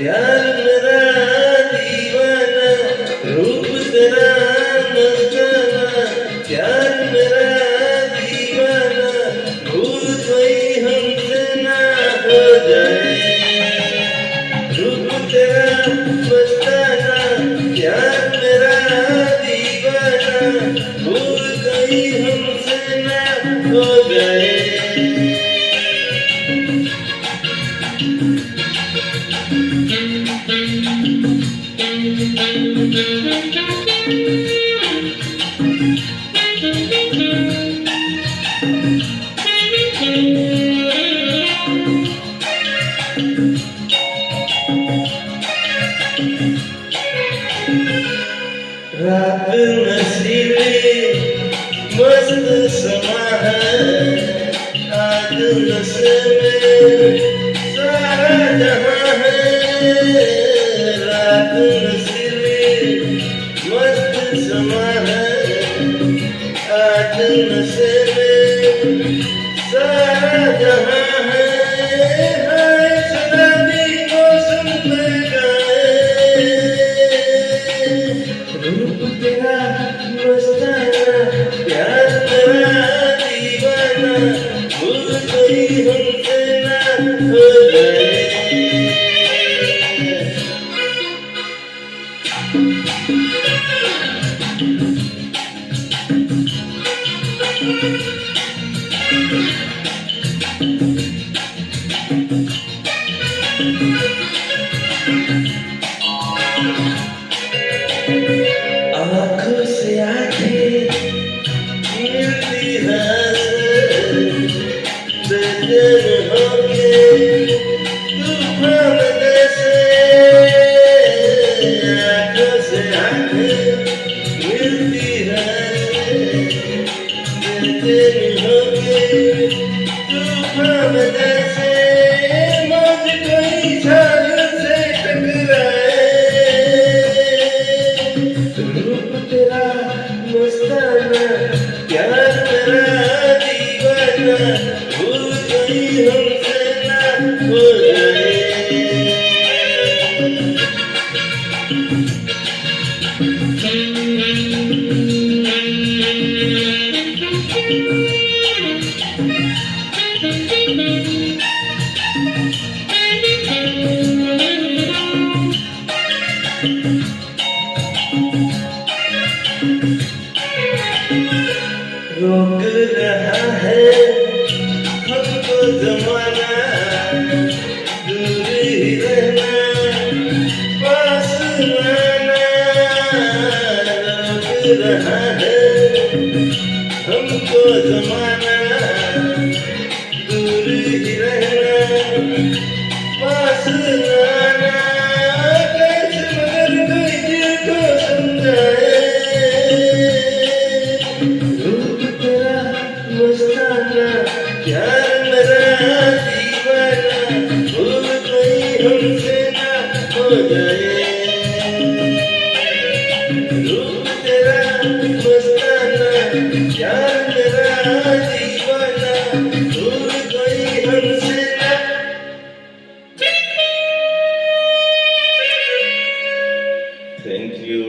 प्यार मेरा दीवाना, रूप तेरा मस्ताना, प्यार मेरा दीवाना, भूल कोई हमसे ना हो जाए। रूप तेरा मस्ताना, प्यार मेरा दीवाना, भूल कोई हमसे ना हो जाए। रात नशीली मस्त समा है, आज नशे में सारा जहां है। रात नशीली मस्त समा है, आज नशे में सारा जहां है। हाय शराबी मौसम में गाए, रूप तेरा मस्ताना, प्यार तेरा दीवाना, भूल कोई हमसे ना हो जाए। आँखों से आँखें मिलती है, बेचैन होके तूफान जैसे। आँखों से आँखें मिलती है, बेचैन होके तूफान जैसे। मौज कोई झाल से टकराए, रूप तेरा मस्ताना, प्यार तेरा दीवाना, भूल कोई हमसे ना हो जाए। रोक रहा है हमको जमाना, दूर ही रहना, पास आना। रोक रहा है हमको जमाना, दूर ही रहना, पास आना। कैसे मगर कोई दिल को समझाए, मस्ताना, प्यार मेरा दीवाना, भूल कोई हमसे ना हो जाए। रूप तेरा मस्ताना, प्यार मेरा दीवाना, भूल कोई हमसे ना। Thank you.